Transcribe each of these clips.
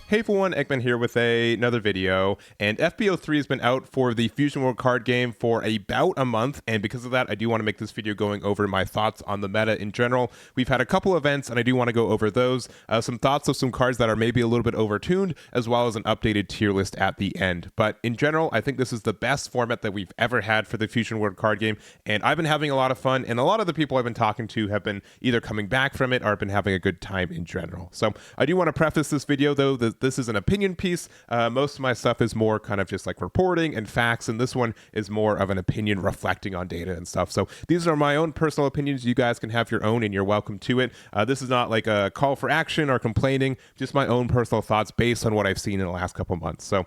Hey everyone, Eggman here with another video, and FB03 has been out for the Fusion World card game for about a month, and because of that, I do want to make this video going over my thoughts on the meta in general. We've had a couple events, and I do want to go over those, some thoughts of some cards that are maybe a little bit overtuned, as well as an updated tier list at the end. But in general, I think this is the best format that we've ever had for the Fusion World card game, and I've been having a lot of fun, and a lot of the people I've been talking to have been either coming back from it or have been having a good time in general. So I do want to preface this video, though, that this is an opinion piece. Most of my stuff is more kind of just like reporting and facts, and this one is more of an opinion reflecting on data and stuff. So these are my own personal opinions. You guys can have your own, and you're welcome to it. This is not like a call for action or complaining, just my own personal thoughts based on what I've seen in the last couple months. So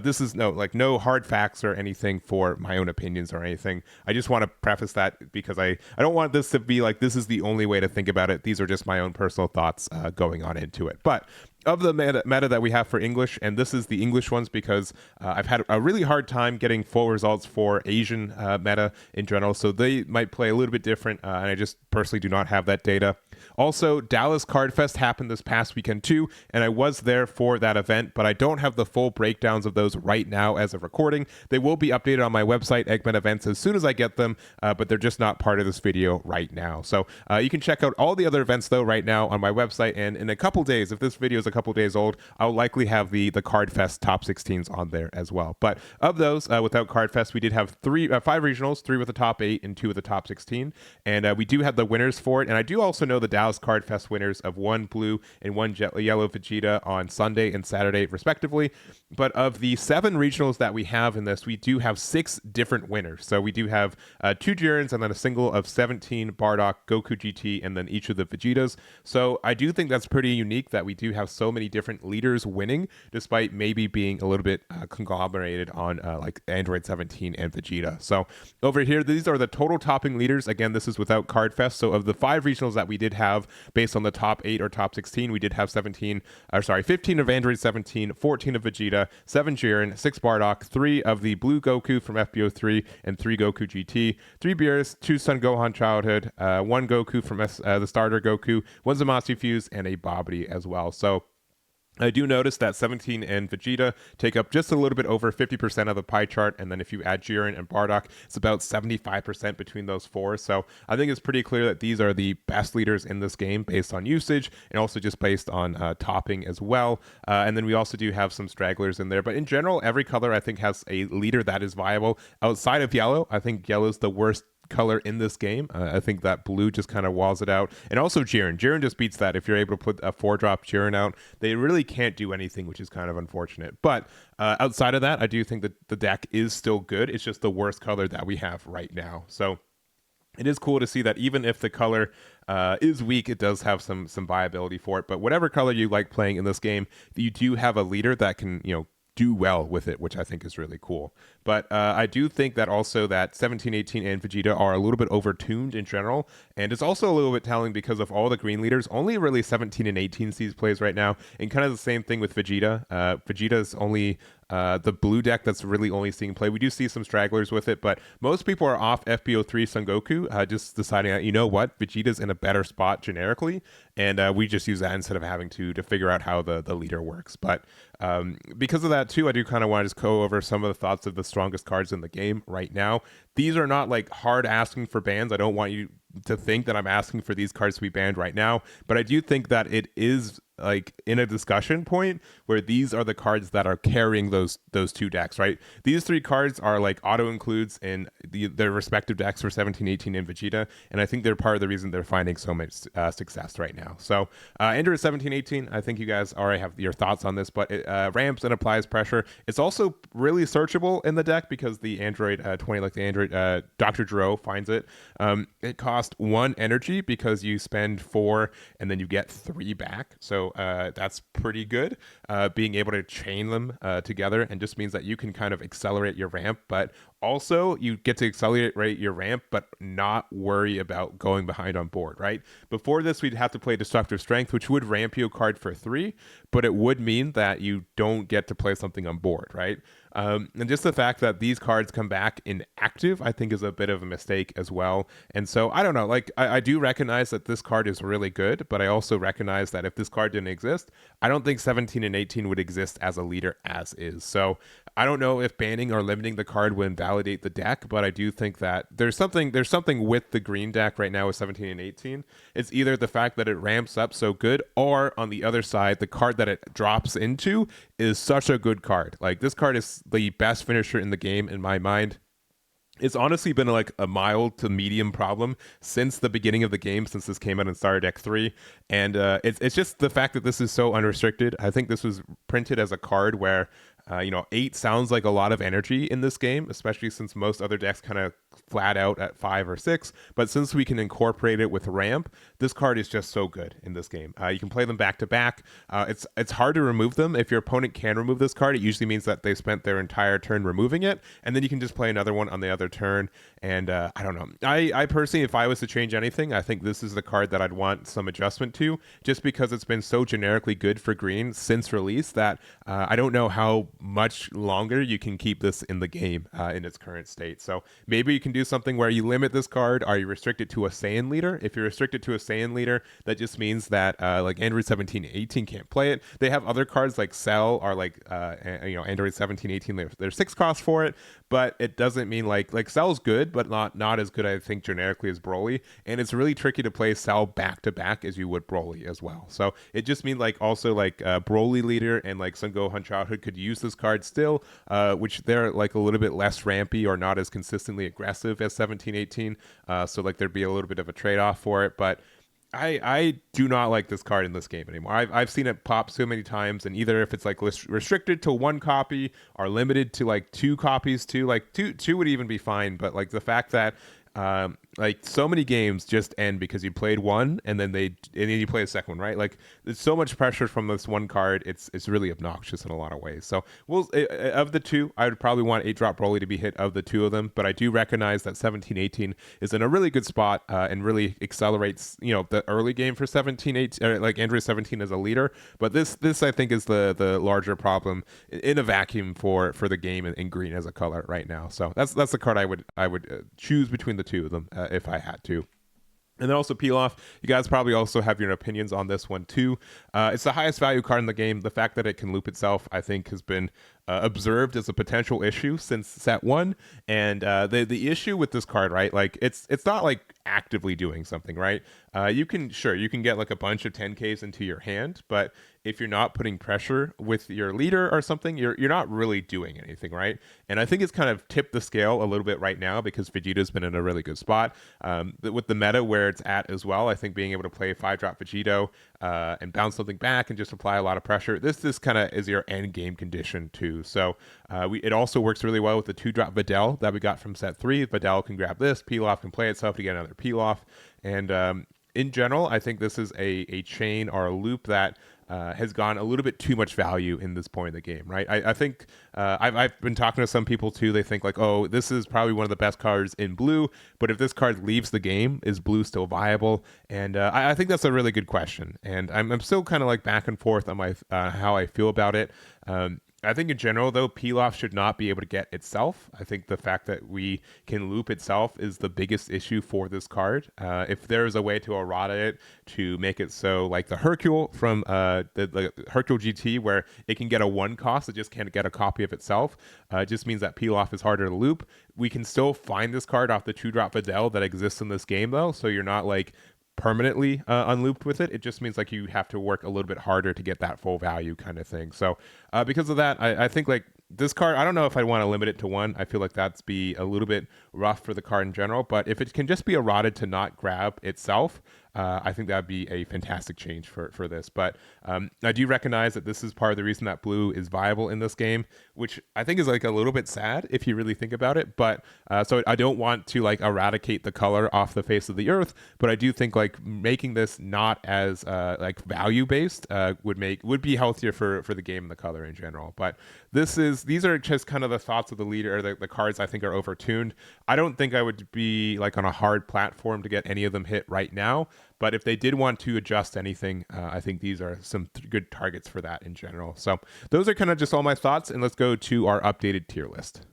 this is no hard facts or anything for my own opinions or anything. I just want to preface that because I don't want this to be like this is the only way to think about it. These are just my own personal thoughts going on into it. But of the meta that we have for English, and this is the English ones because I've had a really hard time getting full results for Asian meta in general, so they might play a little bit different, and I just personally do not have that data. Also, Dallas Card Fest happened this past weekend too, and I was there for that event, but I don't have the full breakdowns of those right now as of recording. They will be updated on my website, Eggman Events, as soon as I get them, but they're just not part of this video right now. So you can check out all the other events though right now on my website, and in a couple days, if this video is a couple days old, I'll likely have the Card Fest top 16s on there as well. But of those, without Card Fest, we did have 5 regionals, 3 with the top 8 and 2 with the top 16, and we do have the winners for it. And I do also know the Dallas Card Fest winners of 1 blue and 1 yellow Vegeta on Sunday and Saturday respectively. But of the 7 regionals that we have in this, we do have 6 different winners. So we do have 2 Jirens and then a single of 17 Bardock, Goku GT, and then each of the Vegetas. So I do think that's pretty unique that we do have so many different leaders winning, despite maybe being a little bit conglomerated on like Aandroidd 17 and Vegeta. So over here, these are the total topping leaders. Again, this is without Card Fest. So of the 5 regionals that we did have based on the top 8 or top 16, we did have 15 of Aandroidd 17, 14 of Vegeta, 7 Jiren, 6 Bardock, 3 of the blue Goku from FB03, and 3 Goku GT, 3 Beerus, 2 Son Gohan Childhood, 1 Goku from the starter Goku, 1 Zamasu Fuse, and a Babidi as well. So I do notice that 17 and Vegeta take up just a little bit over 50% of the pie chart, and then if you add Jiren and Bardock, it's about 75% between those 4. So I think it's pretty clear that these are the best leaders in this game based on usage, and also just based on topping as well. And then we also do have some stragglers in there, but in general, every color I think has a leader that is viable. Outside of yellow, I think yellow's the worst color in this game. I think that blue just kind of walls it out, and also Jiren just beats that. If you're able to put a 4-drop Jiren out, they really can't do anything, which is kind of unfortunate. But outside of that, I do think that the deck is still good. It's just the worst color that we have right now. So it is cool to see that even if the color is weak, it does have some viability for it. But whatever color you like playing in this game, you do have a leader that can, do well with it, which I think is really cool. But I do think that also that 17, 18, and Vegeta are a little bit overtuned in general, and it's also a little bit telling because of all the green leaders, only really 17 and 18 sees plays right now, and kind of the same thing with Vegeta. Vegeta's only the blue deck that's really only seeing play. We do see some stragglers with it, but most people are off FB03 Son Goku, just deciding that, you know what, Vegeta's in a better spot generically, and we just use that instead of having to figure out how the leader works. But because of that too, I do kind of want to just go over some of the thoughts of the strongest cards in the game right now. These are not like hard asking for bans. I don't want you to think that I'm asking for these cards to be banned right now, but I do think that it is like in a discussion point where these are the cards that are carrying those 2 decks, right? These 3 cards are like auto includes in their respective decks for 17, 18, and Vegeta, and I think they're part of the reason they're finding so much success right now. So Aandroidd 17, 18, I think you guys already have your thoughts on this, but it ramps and applies pressure. It's also really searchable in the deck because the Aandroidd 20, like the Aandroidd Dr. Dro finds it. It costs 1 energy because you spend 4 and then you get 3 back. So that's pretty good. Being able to chain them together, and just means that you can kind of accelerate your ramp, but also you get to accelerate your ramp but not worry about going behind on board, right? Before this, we'd have to play Destructive Strength, which would ramp you a card for 3, but it would mean that you don't get to play something on board, right? And just the fact that these cards come back in active, I think is a bit of a mistake as well. And so I don't know, like I do recognize that this card is really good, but I also recognize that if this card didn't exist, I don't think 17 and 18 would exist as a leader as is. So I don't know if banning or limiting the card would invalidate the deck, but I do think that there's something with the green deck right now with 17 and 18. It's either the fact that it ramps up so good, or on the other side, the card that it drops into is such a good card. Like, this card is the best finisher in the game in my mind. It's honestly been like a mild to medium problem since the beginning of the game, since this came out in Starter Deck 3. And it's just the fact that this is so unrestricted. I think this was printed as a card where 8 sounds like a lot of energy in this game, especially since most other decks kind of flat out at 5 or 6. But since we can incorporate it with ramp, this card is just so good in this game. You can play them back to back. It's hard to remove them. If your opponent can remove this card, it usually means that they spent their entire turn removing it, and then you can just play another one on the other turn. And I don't know. I personally, if I was to change anything, I think this is the card that I'd want some adjustment to, just because it's been so generically good for green since release that I don't know how much longer you can keep this in the game in its current state. So maybe you can do something where you limit this card. Are you restricted to a Saiyan leader? If you're restricted to a Saiyan leader, that just means that like Aandroidd 17 18 can't play it. They have other cards like Cell or like Aandroidd 17 18. There's 6 costs for it, but it doesn't mean like Cell's good, but not as good, I think, generically as Broly. And it's really tricky to play Cell back to back as you would Broly as well. So it just means like also like Broly leader and like Sun Gohan Childhood could use this card still, which they're like a little bit less rampy or not as consistently aggressive as 17 18. So like there'd be a little bit of a trade-off for it. But I do not like this card in this game anymore. I've seen it pop so many times, and either if it's like restricted to 1 copy or limited to like 2 copies too, like two would even be fine. But like the fact that like so many games just end because you played one and then you play a second one, right? Like there's so much pressure from this one card. It's really obnoxious in a lot of ways. So of the two, I would probably want 8-drop Broly to be hit of the two of them, but I do recognize that 17-18 is in a really good spot and really accelerates the early game for 17-18, like Aandroidd 17 as a leader. But this I think is the larger problem in a vacuum for the game in green as a color right now. So that's the card I would choose between the two of them if I had to. And then also Peel Off, you guys probably also have your opinions on this one too. It's the highest value card in the game. The fact that it can loop itself, I think, has been observed as a potential issue since set 1. And the issue with this card, right? Like it's not like actively doing something, right? You can get like a bunch of 10Ks into your hand, but if you're not putting pressure with your leader or something, you're not really doing anything, right? And I think it's kind of tipped the scale a little bit right now because Vegeta's been in a really good spot with the meta where it's at as well. I think being able to play 5-drop Vegito and bounce something back and just apply a lot of pressure, this kind of is your end game condition too. So it also works really well with the 2-drop Videl that we got from set 3. Videl can grab this, Peel Off can play itself to get another Peel Off, and in general, I think this is a chain or a loop that has gone a little bit too much value in this point of the game, right? I think I've been talking to some people too. They think like, oh, this is probably one of the best cards in blue, but if this card leaves the game, is blue still viable? And I think that's a really good question. And I'm still kind of like back and forth on my how I feel about it. I think in general, though, Peel Off should not be able to get itself. I think the fact that we can loop itself is the biggest issue for this card. If there is a way to errata it to make it so like the Hercule from the Hercule GT, where it can get a 1 cost, it just can't get a copy of itself, it just means that Peel Off is harder to loop. We can still find this card off the 2-drop Videl that exists in this game, though, so you're not like permanently unlooped with it. It just means like you have to work a little bit harder to get that full value kind of thing. So because of that, I think like this card, I don't know if I want to limit it to 1. I feel like that's be a little bit rough for the card in general, but if it can just be eroded to not grab itself, I think that'd be a fantastic change for this. But I do recognize that this is part of the reason that blue is viable in this game, which I think is like a little bit sad if you really think about it. But so I don't want to like eradicate the color off the face of the earth, but I do think like making this not as like value based would be healthier for the game and the color in general. But these are just kind of the thoughts of the leader, or the cards I think are overtuned. I don't think I would be like on a hard platform to get any of them hit right now. But if they did want to adjust anything, I think these are some good targets for that in general. So those are kind of just all my thoughts, and let's go to our updated tier list.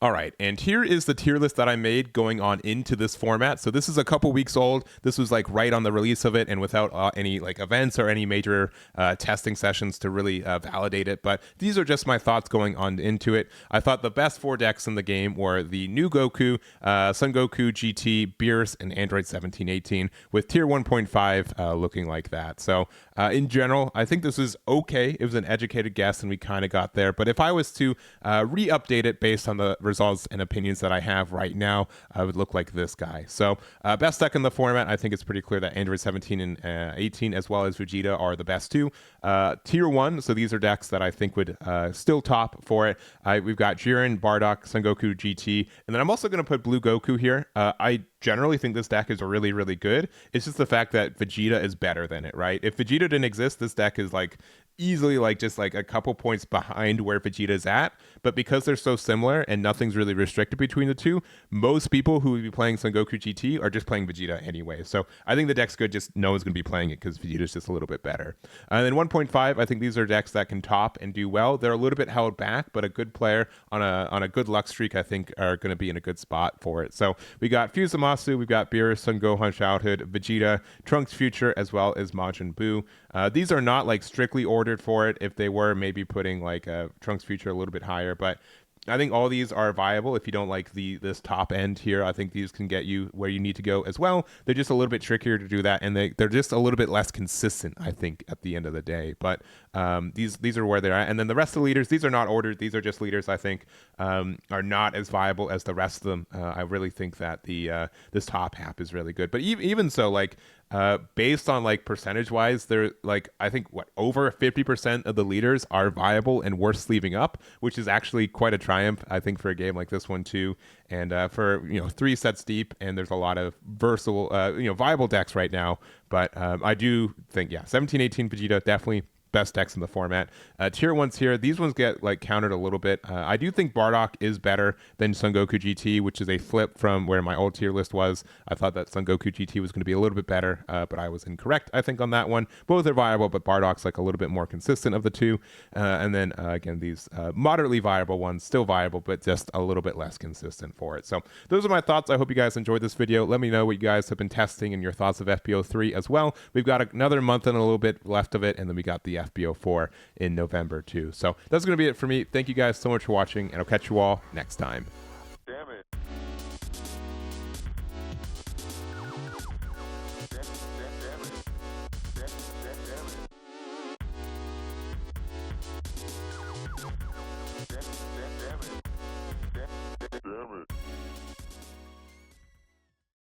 All right, and here is the tier list that I made going on into this format. So this is a couple weeks old. This was like right on the release of it and without any like events or any major testing sessions to really validate it. But these are just my thoughts going on into it. I thought the best 4 decks in the game were the new Goku, Son Goku GT, Beerus, and Aandroidd 1718 with tier 1.5 looking like that. So in general, I think this is okay. It was an educated guess and we kind of got there. But if I was to re-update it based on the results and opinions that I have right now, I would look like this guy. So best deck in the format, I think it's pretty clear that Aandroidd 17 and 18 as well as Vegeta are the best 2. Tier 1, so these are decks that I think would still top for it. We've got Jiren, Bardock, Son Goku GT, and then I'm also going to put Blue Goku here. I generally think this deck is really, really good. It's just the fact that Vegeta is better than it, right? If Vegeta didn't exist, this deck is like easily like just like a couple points behind where Vegeta is at. But because they're so similar and nothing's really restricted between the two, most people who would be playing Son Goku GT are just playing Vegeta anyway. So I think the deck's good, just no one's going to be playing it because Vegeta's just a little bit better. And then 1.5, I think these are decks that can top and do well. They're a little bit held back, but a good player on a good luck streak, I think, are going to be in a good spot for it. So we got Fusamasu, we've got Beerus, Son Gohan Childhood, Vegeta, Trunks Future, as well as Majin Buu. These are not like strictly ordered for it. If they were, maybe putting like Trunks Future a little bit higher, but I think all these are viable. If you don't like this top end here, I think these can get you where you need to go as well. They're just a little bit trickier to do that, and they're just a little bit less consistent, I think, at the end of the day. But these are where they're at. And then the rest of the leaders, these are not ordered. These are just leaders I think are not as viable as the rest of them. I really think that this top half is really good. But even so, like based on like percentage wise, they're like, I think over 50% of the leaders are viable and worth sleeving up, which is actually quite a triumph, I think, for a game like this one too. And for 3 sets deep, and there's a lot of versatile viable decks right now. But I do think 17-18 Vegeta definitely best decks in the format. Tier 1s here, these ones get like countered a little bit. I do think Bardock is better than Son Goku GT, which is a flip from where my old tier list was. I thought that Son Goku GT was going to be a little bit better, but I was incorrect, I think, on that one. Both are viable, but Bardock's like a little bit more consistent of the two. And then again, these moderately viable ones, still viable, but just a little bit less consistent for it. So those are my thoughts. I hope you guys enjoyed this video. Let me know what you guys have been testing and your thoughts of FB03 as well. We've got another month and a little bit left of it, and then we got the FB04 in November too. So that's going to be it for me. Thank you guys so much for watching, and I'll catch you all next time.